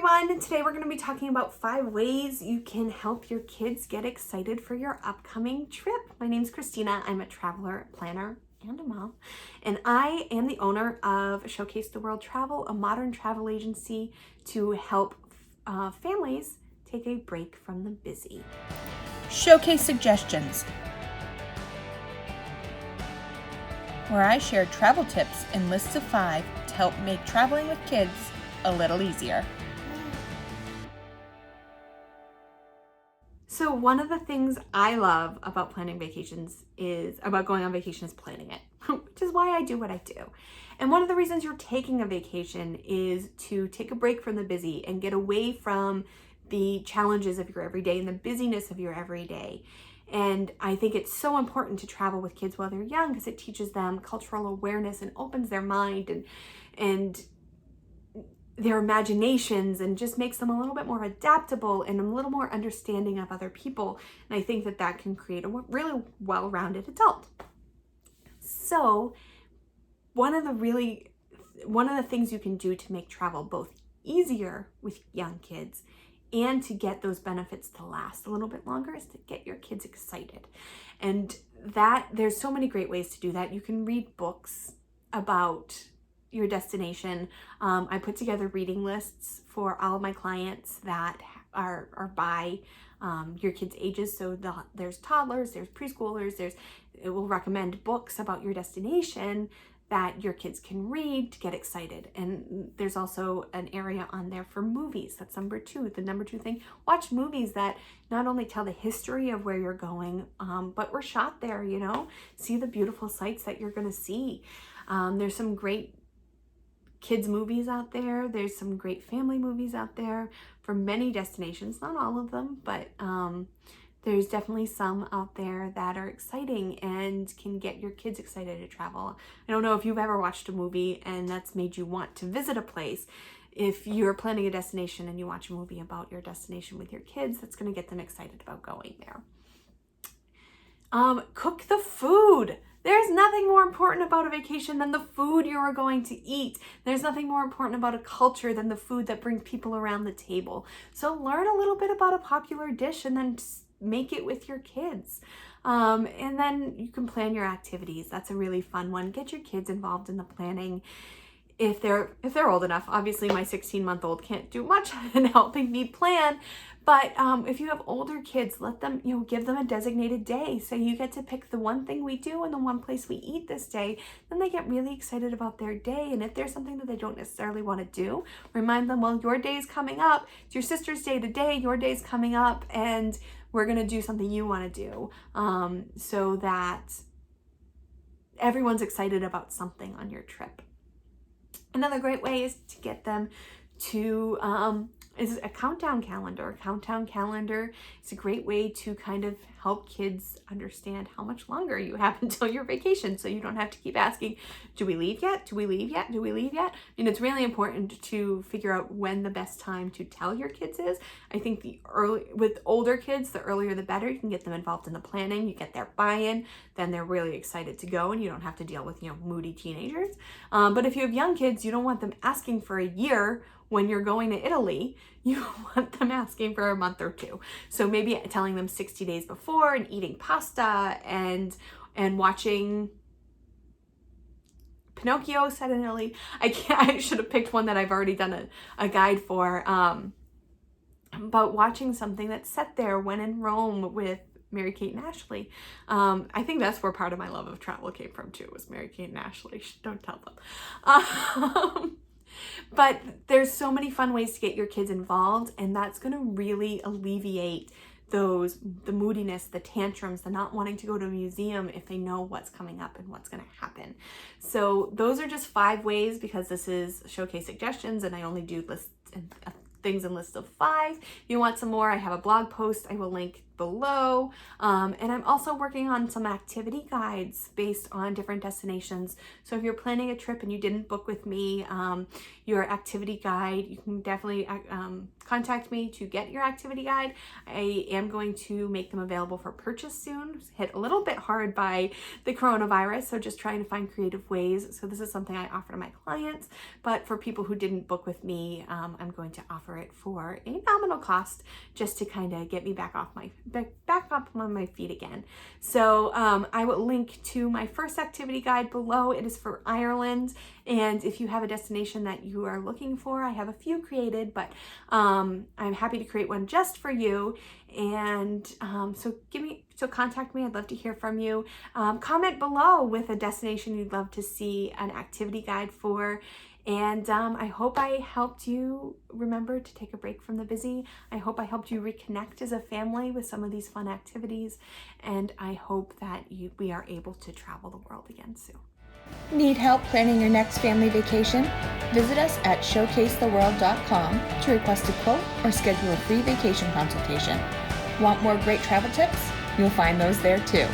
everyone. Today we're going to be talking about 5 ways you can help your kids get excited for your upcoming trip. My name's Christina. I'm a traveler, planner, and a mom. And I am the owner of Showcase the World Travel, a modern travel agency to help families take a break from the busy. Showcase Suggestions, where I share travel tips and lists of 5 to help make traveling with kids a little easier. So one of the things I love about planning vacations about going on vacation is planning it, which is why I do what I do. And one of the reasons you're taking a vacation is to take a break from the busy and get away from the challenges of your everyday and the busyness of your everyday. And I think it's so important to travel with kids while they're young because it teaches them cultural awareness and opens their mind and their imaginations and just makes them a little bit more adaptable and a little more understanding of other people. And I think that can create a really well-rounded adult. So one of the things you can do to make travel both easier with young kids and to get those benefits to last a little bit longer is to get your kids excited. And there's so many great ways to do that. You can read books about your destination. I put together reading lists for all of my clients that are by your kids' ages. So there's toddlers, there's preschoolers, it will recommend books about your destination that your kids can read to get excited. And there's also an area on there for movies. That's number 2. The number 2 thing, watch movies that not only tell the history of where you're going, but were shot there, see the beautiful sights that you're gonna see. There's some great kids movies out there. There's some great family movies out there for many destinations, not all of them, but there's definitely some out there that are exciting and can get your kids excited to travel. I don't know if you've ever watched a movie and that's made you want to visit a place. If you're planning a destination and you watch a movie about your destination with your kids, that's going to get them excited about going there. Cook the food. There's nothing more important about a vacation than the food you are going to eat. There's nothing more important about a culture than the food that brings people around the table. So learn a little bit about a popular dish and then make it with your kids. And then you can plan your activities. That's a really fun one. Get your kids involved in the planning. If they're old enough. Obviously my 16-month-old can't do much in helping me plan, but if you have older kids, let them, give them a designated day. So you get to pick the one thing we do and the one place we eat this day. Then they get really excited about their day. And if there's something that they don't necessarily want to do, remind them, well, your day's coming up. It's your sister's day today. Your day's coming up and we're going to do something you want to do, so that everyone's excited about something on your trip. Another great way is to get them to is a countdown calendar. A countdown calendar is a great way to kind of help kids understand how much longer you have until your vacation, so you don't have to keep asking, do we leave yet? Do we leave yet? Do we leave yet? It's really important to figure out when the best time to tell your kids is. I think with older kids, the earlier the better. You can get them involved in the planning, you get their buy-in, then they're really excited to go and you don't have to deal with, moody teenagers. But if you have young kids, you don't want them asking for a year when you're going to Italy. You want them asking for a month or 2. So maybe telling them 60 days before and eating pasta and watching Pinocchio set in Italy. I should have picked one that I've already done a guide for. But watching something that's set there when in Rome with Mary-Kate and Ashley. I think that's where part of my love of travel came from too, was Mary-Kate and Ashley. Don't tell them. But there's so many fun ways to get your kids involved, and that's going to really alleviate the moodiness, the tantrums, the not wanting to go to a museum if they know what's coming up and what's going to happen. So those are just 5 ways, because this is Showcase Suggestions and I only do lists and things in lists of 5. If you want some more, I have a blog post I will link below. And I'm also working on some activity guides based on different destinations. So if you're planning a trip and you didn't book with me, your activity guide, you can definitely contact me to get your activity guide. I am going to make them available for purchase soon. Hit a little bit hard by the coronavirus, so just trying to find creative ways. So this is something I offer to my clients, but for people who didn't book with me, I'm going to offer it for a nominal cost, just to kind of get me back up on my feet again. So I will link to my first activity guide below. It is for Ireland, and if you have a destination that you are looking for, I have a few created, but I'm happy to create one just for you. And so contact me. I'd love to hear from you. Comment below with a destination you'd love to see an activity guide for. And I hope I helped you remember to take a break from the busy. I hope I helped you reconnect as a family with some of these fun activities. And I hope that we are able to travel the world again soon. Need help planning your next family vacation? Visit us at showcasetheworld.com to request a quote or schedule a free vacation consultation. Want more great travel tips? You'll find those there too.